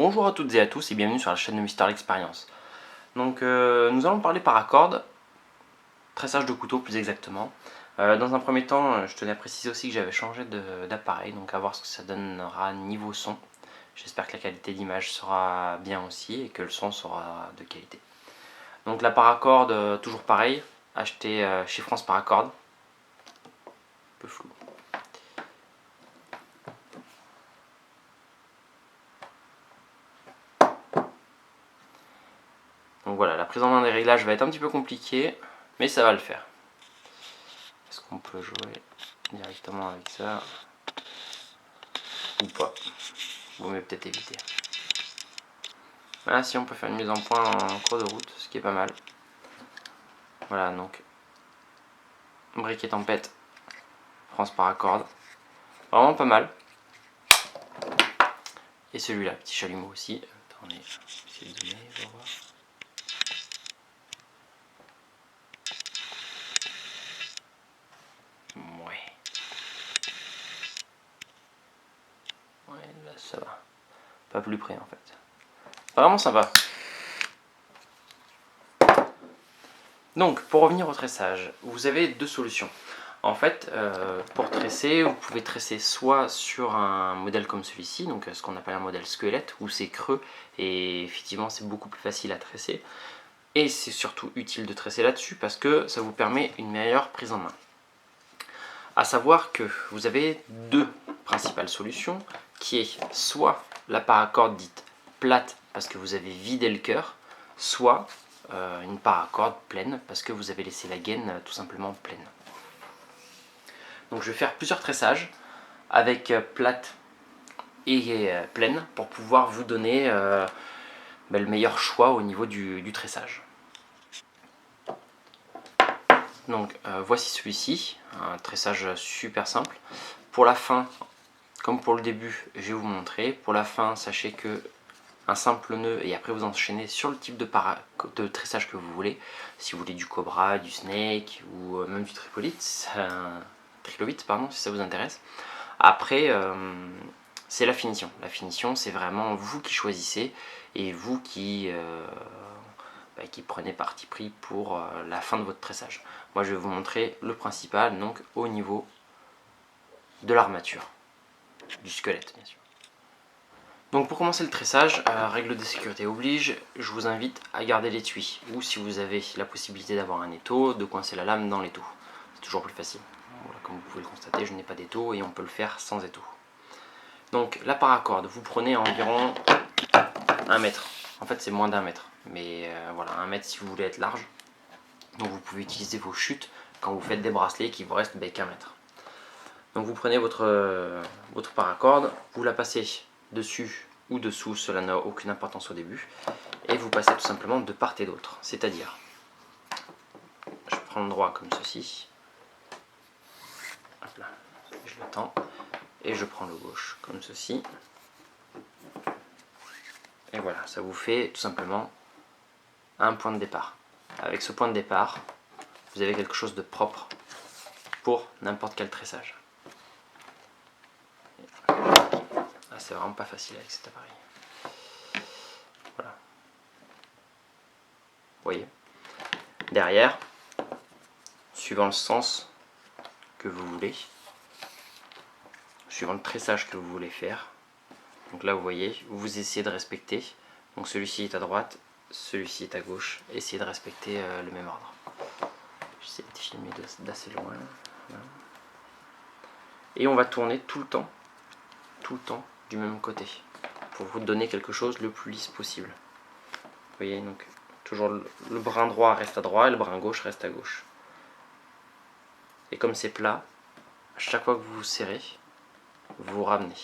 Bonjour à toutes et à tous et bienvenue sur la chaîne de Mister L'Expérience. Donc nous allons parler paracorde, tressage de couteau plus exactement. Dans un premier temps, je tenais à préciser aussi que j'avais changé d'appareil, donc à voir ce que ça donnera niveau son. J'espère que la qualité d'image sera bien aussi et que le son sera de qualité. Donc la paracorde, toujours pareil, acheté chez France Paracorde. Un peu flou. Donc voilà, la prise en main des réglages va être un petit peu compliquée, mais ça va le faire. Est-ce qu'on peut jouer directement avec ça ou pas? Vaut mieux peut-être éviter. Là, si on peut faire une mise en point en cours de route, ce qui est pas mal. Voilà, donc briquet tempête, France Paracorde, vraiment pas mal. Et celui-là, petit chalumeau aussi. Attendez, je vais essayer de donner, on va voir. Ouais, là ça va. Pas plus près en fait. Vraiment sympa. Donc, pour revenir au tressage, vous avez deux solutions. En fait, pour tresser, vous pouvez tresser soit sur un modèle comme celui-ci, donc ce qu'on appelle un modèle squelette, où c'est creux et effectivement c'est beaucoup plus facile à tresser. Et c'est surtout utile de tresser là-dessus parce que ça vous permet une meilleure prise en main. A savoir que vous avez deux principales solutions, qui est soit la paracorde dite plate parce que vous avez vidé le cœur, soit une paracorde pleine parce que vous avez laissé la gaine tout simplement pleine. Donc je vais faire plusieurs tressages avec plate et pleine pour pouvoir vous donner le meilleur choix au niveau du tressage. Donc voici celui-ci, un tressage super simple. Pour la fin, comme pour le début, je vais vous montrer. Pour la fin, sachez que un simple nœud et après vous enchaînez sur le type de tressage que vous voulez. Si vous voulez du cobra, du snake ou même du trilobite, pardon, si ça vous intéresse. Après, c'est la finition. La finition, c'est vraiment vous qui choisissez et vous qui prenez parti pris pour la fin de votre tressage. Moi, je vais vous montrer le principal, donc au niveau de l'armature, du squelette, bien sûr. Donc pour commencer le tressage, règle de sécurité oblige, je vous invite à garder l'étui. Ou si vous avez la possibilité d'avoir un étau, de coincer la lame dans l'étau. C'est toujours plus facile. Voilà, comme vous pouvez le constater, je n'ai pas d'étau et on peut le faire sans étau. Donc la paracorde, vous prenez environ 1 mètre. En fait c'est moins d'1 mètre. Mais voilà, 1 mètre si vous voulez être large. Donc vous pouvez utiliser vos chutes quand vous faites des bracelets qui vous restent qu'1 mètre. Donc vous prenez votre paracorde, vous la passez dessus ou dessous, cela n'a aucune importance au début, et vous passez tout simplement de part et d'autre. C'est-à-dire, je prends le droit comme ceci, hop là, je le tends, et je prends le gauche comme ceci, et voilà, ça vous fait tout simplement un point de départ. Avec ce point de départ, vous avez quelque chose de propre pour n'importe quel tressage. C'est vraiment pas facile avec cet appareil. Voilà. Vous voyez. Derrière, suivant le sens que vous voulez, suivant le tressage que vous voulez faire. Donc là, vous voyez, vous essayez de respecter. Donc celui-ci est à droite, celui-ci est à gauche. Essayez de respecter le même ordre. J'essaie de filmer d'assez loin. Voilà. Et on va tourner tout le temps du même côté pour vous donner quelque chose le plus lisse possible. Vous voyez, donc toujours le brin droit reste à droite et le brin gauche reste à gauche. Et comme c'est plat, à chaque fois que vous vous serrez, vous vous ramenez.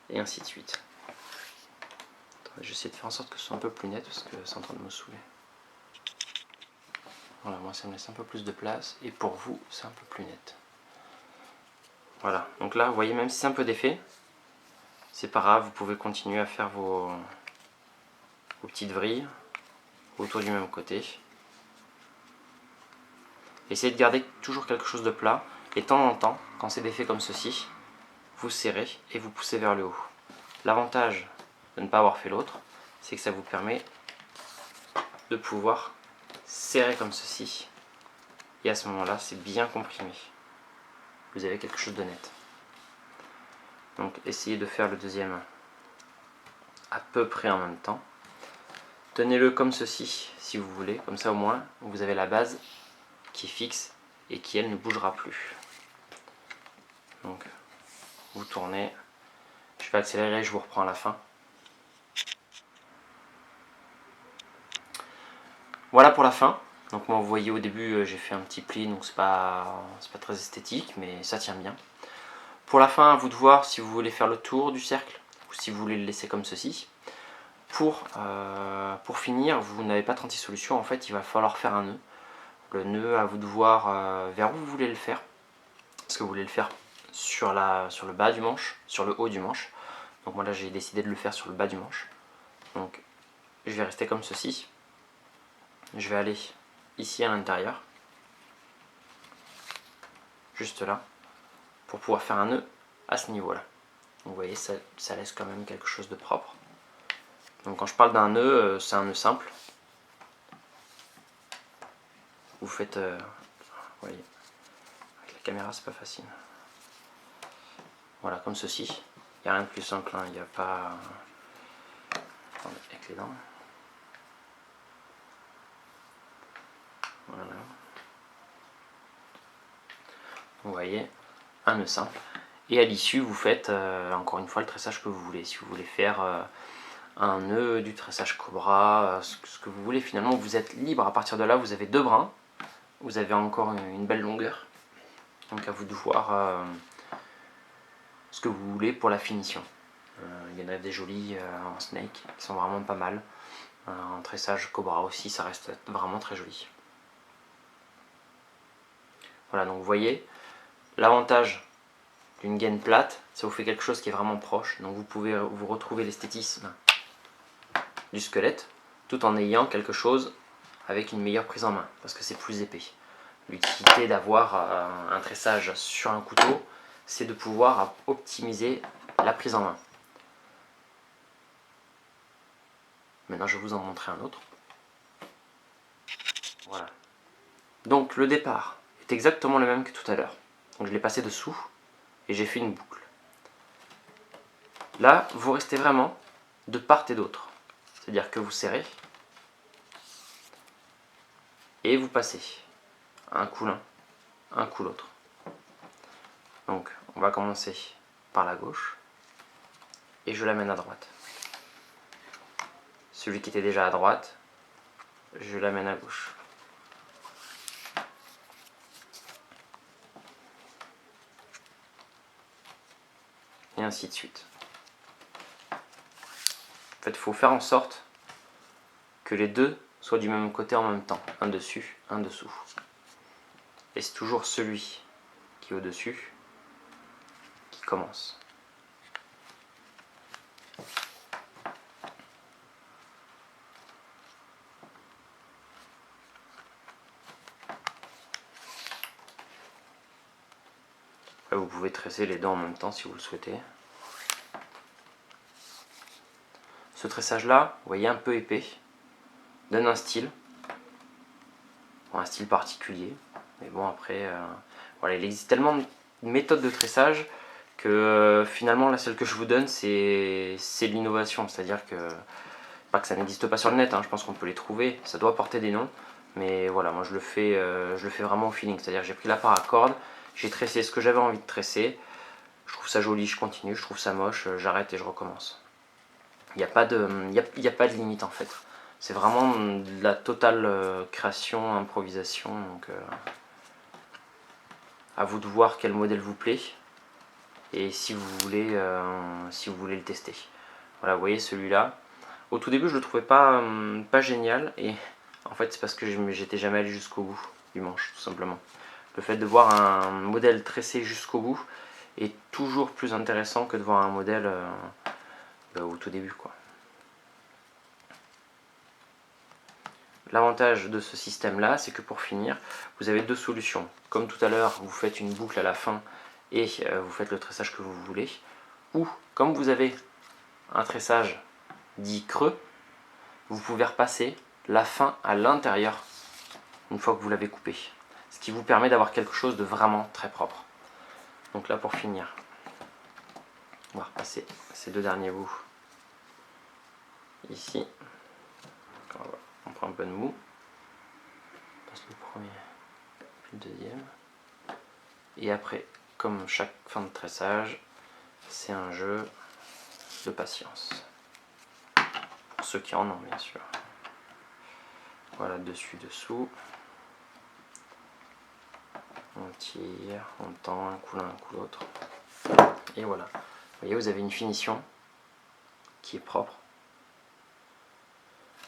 Et ainsi de suite. J'essaie de faire en sorte que ce soit un peu plus net parce que c'est en train de me saouler. Voilà, moi ça me laisse un peu plus de place et pour vous c'est un peu plus net. Voilà, donc là vous voyez, même si c'est un peu d'effet, c'est pas grave, vous pouvez continuer à faire vos petites vrilles autour du même côté. Essayez de garder toujours quelque chose de plat et de temps en temps, quand c'est des faits comme ceci, vous serrez et vous poussez vers le haut. L'avantage de ne pas avoir fait l'autre, c'est que ça vous permet de pouvoir serrer comme ceci. Et à ce moment-là, c'est bien comprimé. Vous avez quelque chose de net. Donc essayez de faire le deuxième à peu près en même temps. Tenez-le comme ceci si vous voulez, comme ça au moins vous avez la base qui est fixe et qui elle ne bougera plus. Donc vous tournez, je vais accélérer, je vous reprends à la fin. Voilà pour la fin. Donc moi vous voyez au début j'ai fait un petit pli, donc c'est pas très esthétique mais ça tient bien. Pour la fin, à vous de voir si vous voulez faire le tour du cercle ou si vous voulez le laisser comme ceci. Pour finir, vous n'avez pas 36 solutions, en fait il va falloir faire un nœud. Le nœud, à vous de voir vers où vous voulez le faire. Est-ce que vous voulez le faire sur le bas du manche, sur le haut du manche. Donc moi là j'ai décidé de le faire sur le bas du manche. Donc je vais rester comme ceci. Je vais aller ici à l'intérieur, juste là, pour pouvoir faire un nœud à ce niveau là. Vous voyez, ça laisse quand même quelque chose de propre. Donc quand je parle d'un nœud, c'est un nœud simple. Vous faites, vous voyez, avec la caméra c'est pas facile. Voilà, comme ceci. Il n'y a rien de plus simple, hein. Il n'y a pas... Attendez, avec les dents. Voilà. Vous voyez, un nœud simple. Et à l'issue, vous faites encore une fois le tressage que vous voulez. Si vous voulez faire un nœud, du tressage cobra, ce que vous voulez, finalement, vous êtes libre. À partir de là, vous avez deux brins. Vous avez encore une belle longueur. Donc à vous de voir ce que vous voulez pour la finition. Il y en a des jolis en snake qui sont vraiment pas mal. En tressage cobra aussi, ça reste vraiment très joli. Voilà, donc vous voyez, l'avantage d'une gaine plate, ça vous fait quelque chose qui est vraiment proche. Donc vous pouvez vous retrouver l'esthétisme du squelette tout en ayant quelque chose avec une meilleure prise en main parce que c'est plus épais. L'utilité d'avoir un tressage sur un couteau, c'est de pouvoir optimiser la prise en main. Maintenant, je vais vous en montrer un autre. Voilà. Donc le départ est exactement le même que tout à l'heure. Donc je l'ai passé dessous et j'ai fait une boucle. Là, vous restez vraiment de part et d'autre. C'est-à-dire que vous serrez et vous passez un coup l'un, un coup l'autre. Donc on va commencer par la gauche et je l'amène à droite. Celui qui était déjà à droite, je l'amène à gauche. Et ainsi de suite. En fait, il faut faire en sorte que les deux soient du même côté en même temps. Un dessus, un dessous. Et c'est toujours celui qui est au-dessus qui commence. Après, vous pouvez tresser les dents en même temps si vous le souhaitez. Ce tressage-là, vous voyez, un peu épais, donne un style. Un style particulier. Mais bon, après, voilà, il existe tellement de méthodes de tressage que finalement, la seule que je vous donne, c'est l'innovation. C'est-à-dire que, pas que ça n'existe pas sur le net, hein, je pense qu'on peut les trouver, ça doit porter des noms. Mais voilà, moi je le fais vraiment au feeling. C'est-à-dire que j'ai pris la part à corde, j'ai tressé ce que j'avais envie de tresser. Je trouve ça joli, je continue, je trouve ça moche, j'arrête et je recommence. Il n'y a pas de limite en fait. C'est vraiment de la totale création, improvisation. Donc à vous de voir quel modèle vous plaît et si vous voulez le tester. Voilà, vous voyez celui-là. Au tout début, je le trouvais pas génial et en fait, c'est parce que j'étais jamais allé jusqu'au bout du manche, tout simplement. Le fait de voir un modèle tressé jusqu'au bout est toujours plus intéressant que de voir un modèle au tout début, quoi. L'avantage de ce système-là, c'est que pour finir, vous avez deux solutions. Comme tout à l'heure, vous faites une boucle à la fin et vous faites le tressage que vous voulez. Ou, comme vous avez un tressage dit creux, vous pouvez repasser la fin à l'intérieur une fois que vous l'avez coupé. Ce qui vous permet d'avoir quelque chose de vraiment très propre. Donc là pour finir, on va repasser ces deux derniers bouts ici. On prend un peu de mou. On passe le premier puis le deuxième. Et après, comme chaque fin de tressage, c'est un jeu de patience. Pour ceux qui en ont bien sûr. Voilà, dessus, dessous. On tire, on tend, un coup l'un, un coup l'autre. Et voilà. Vous voyez, vous avez une finition qui est propre.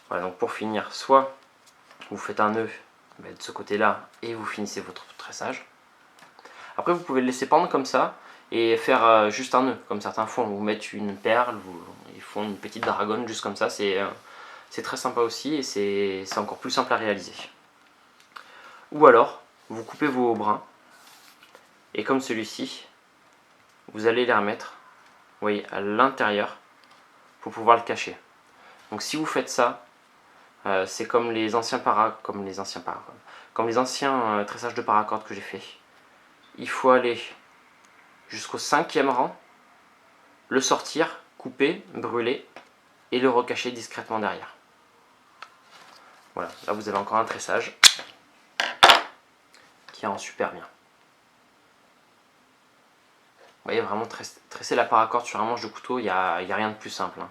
Voilà, donc pour finir, soit vous faites un nœud de ce côté-là et vous finissez votre tressage. Après, vous pouvez le laisser pendre comme ça et faire juste un nœud, comme certains font. Vous mettent une perle, ils font une petite dragonne juste comme ça. C'est très sympa aussi et c'est encore plus simple à réaliser. Ou alors, vous coupez vos brins et comme celui-ci, vous allez les remettre, vous voyez, à l'intérieur pour pouvoir le cacher. Donc si vous faites ça, c'est comme les anciens tressages de paracordes que j'ai fait. Il faut aller jusqu'au 5e rang, le sortir, couper, brûler et le recacher discrètement derrière. Voilà, là vous avez encore un tressage qui rend super bien. Vous voyez, vraiment tresser la paracorde sur un manche de couteau, il n'y a rien de plus simple. Hein.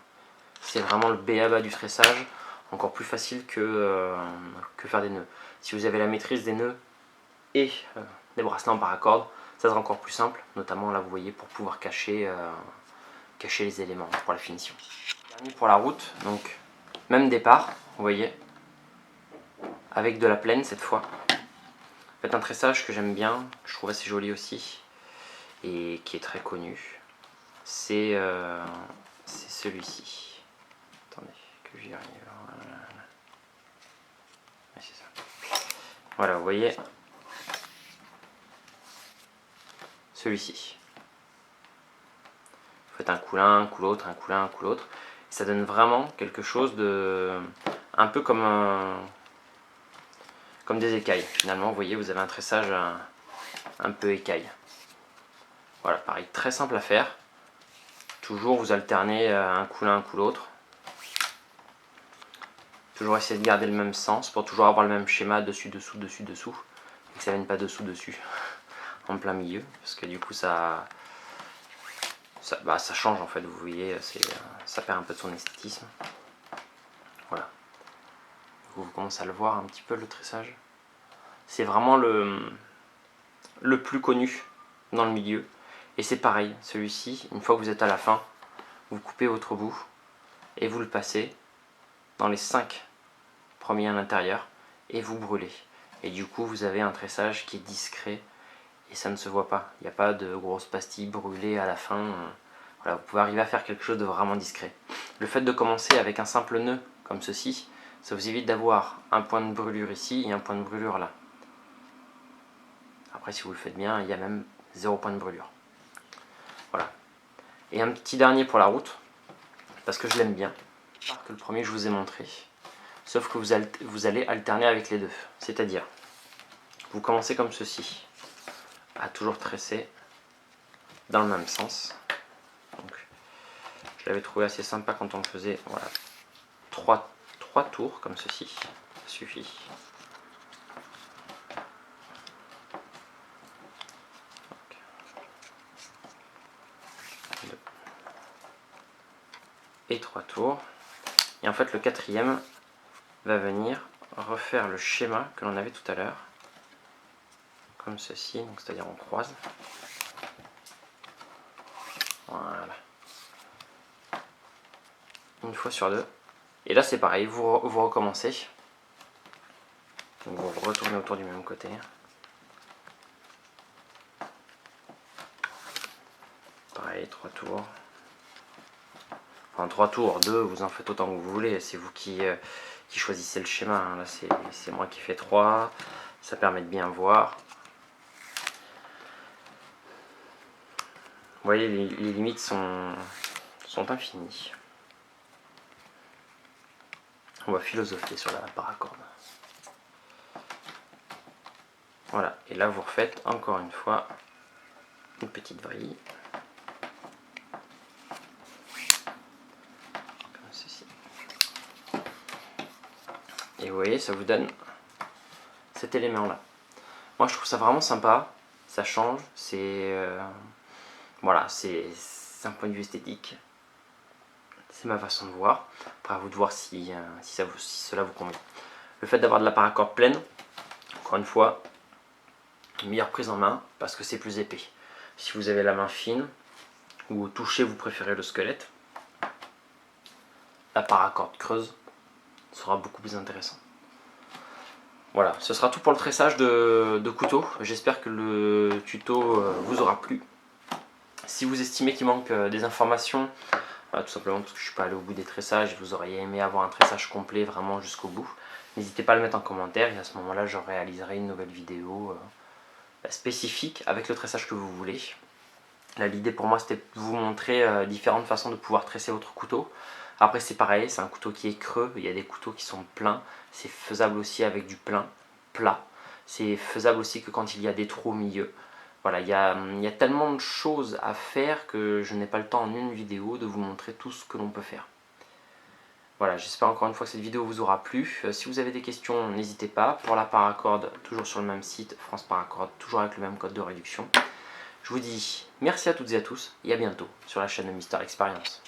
C'est vraiment le b.a.-ba du tressage, encore plus facile que faire des nœuds. Si vous avez la maîtrise des nœuds et des bracelets en paracorde, ça sera encore plus simple, notamment là vous voyez pour pouvoir cacher les éléments pour la finition. Dernier pour la route, donc même départ, vous voyez, avec de la plaine cette fois. Faites un tressage que j'aime bien, que je trouve assez joli aussi, et qui est très connu. C'est celui-ci. Attendez, que j'y arrive. Voilà. Ouais, c'est ça. Voilà, vous voyez, celui-ci. Vous faites un coup l'un, un coup l'autre, un coup l'un, un coup l'autre. Ça donne vraiment quelque chose de... un peu comme des écailles. Finalement, vous voyez, vous avez un tressage un peu écaille. Voilà, pareil, très simple à faire. Toujours vous alternez un coup l'un, un coup l'autre. Toujours essayer de garder le même sens pour toujours avoir le même schéma dessus, dessous, dessus, dessous. Et que ça ne vienne pas dessous, dessus, en plein milieu. Parce que du coup, ça change en fait, vous voyez, ça perd un peu de son esthétisme. Voilà. Vous commencez à le voir un petit peu, le tressage. C'est vraiment le plus connu dans le milieu. Et c'est pareil, celui-ci, une fois que vous êtes à la fin, vous coupez votre bout et vous le passez dans les 5 premiers à l'intérieur et vous brûlez. Et du coup, vous avez un tressage qui est discret et ça ne se voit pas. Il n'y a pas de grosses pastilles brûlées à la fin. Voilà, vous pouvez arriver à faire quelque chose de vraiment discret. Le fait de commencer avec un simple nœud comme ceci, ça vous évite d'avoir un point de brûlure ici et un point de brûlure là. Après, si vous le faites bien, il y a même 0 point de brûlure. Voilà. Et un petit dernier pour la route, parce que je l'aime bien, que le premier que je vous ai montré. Sauf que vous allez alterner avec les deux. C'est-à-dire, vous commencez comme ceci, à toujours tresser dans le même sens. Donc, je l'avais trouvé assez sympa quand on le faisait. Voilà, 3 tours comme ceci, ça suffit. Et 3 tours. Et en fait, le quatrième va venir refaire le schéma que l'on avait tout à l'heure. Comme ceci, donc c'est-à-dire on croise. Voilà. Une fois sur deux. Et là c'est pareil, vous recommencez. Donc vous retournez autour du même côté. Pareil, 3 tours. Enfin 3 tours, 2, vous en faites autant que vous voulez. C'est vous qui choisissez le schéma. Hein. Là c'est moi qui fais 3. Ça permet de bien voir. Vous voyez, les limites sont sont infinis. On va philosopher sur la paracorde. Voilà, et là vous refaites encore une fois une petite vrille. Comme ceci. Et vous voyez, ça vous donne cet élément-là. Moi je trouve ça vraiment sympa, ça change, c'est voilà, c'est un point de vue esthétique. C'est ma façon de voir. Après à vous de voir si cela vous convient. Le fait d'avoir de la paracorde pleine, encore une fois, une meilleure prise en main parce que c'est plus épais. Si vous avez la main fine ou au toucher vous préférez le squelette, la paracorde creuse sera beaucoup plus intéressant. Voilà, ce sera tout pour le tressage de couteau. J'espère que le tuto vous aura plu. Si vous estimez qu'il manque des informations, tout simplement parce que je ne suis pas allé au bout des tressages, vous auriez aimé avoir un tressage complet vraiment jusqu'au bout, n'hésitez pas à le mettre en commentaire et à ce moment-là je réaliserai une nouvelle vidéo spécifique avec le tressage que vous voulez. Là l'idée pour moi c'était de vous montrer différentes façons de pouvoir tresser votre couteau. Après c'est pareil, c'est un couteau qui est creux, il y a des couteaux qui sont pleins, c'est faisable aussi avec du plat, c'est faisable aussi que quand il y a des trous au milieu. Voilà, il y a tellement de choses à faire que je n'ai pas le temps en une vidéo de vous montrer tout ce que l'on peut faire. Voilà, j'espère encore une fois que cette vidéo vous aura plu. Si vous avez des questions, n'hésitez pas. Pour la paracorde, toujours sur le même site, France Paracorde, toujours avec le même code de réduction. Je vous dis merci à toutes et à tous et à bientôt sur la chaîne de Mister Experience.